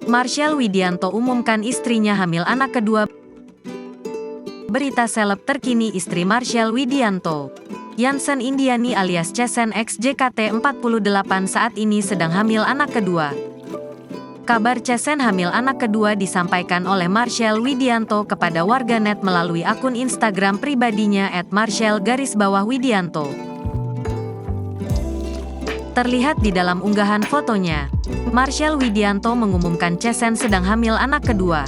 Marshell Widianto umumkan istrinya hamil anak kedua. Berita seleb terkini istri Marshell Widianto, Yansen Indiani alias Cesen X JKT48 saat ini sedang hamil anak kedua. Kabar Cesen hamil anak kedua disampaikan oleh Marshell Widianto kepada warganet melalui akun Instagram pribadinya @marshell_widianto. Terlihat di dalam unggahan fotonya, Marshell Widianto mengumumkan Cesen sedang hamil anak kedua.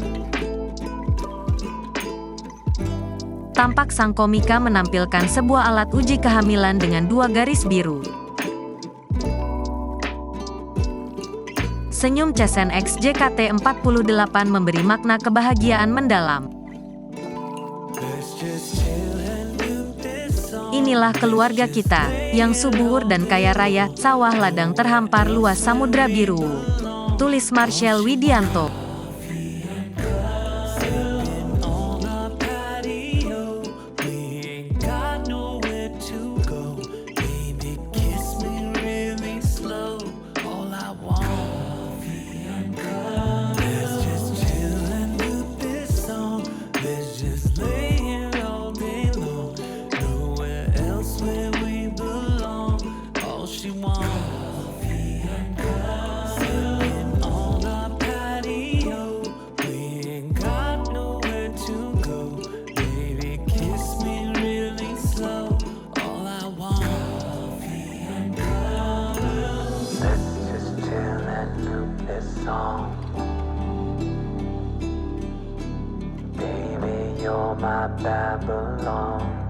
Tampak sang komika menampilkan sebuah alat uji kehamilan dengan 2 garis biru. Senyum Cesen X JKT48 memberi makna kebahagiaan mendalam. Inilah keluarga kita, yang subur dan kaya raya, sawah ladang terhampar luas samudra biru. Tulis Marshell Widianto. Baby, you're my Babylon.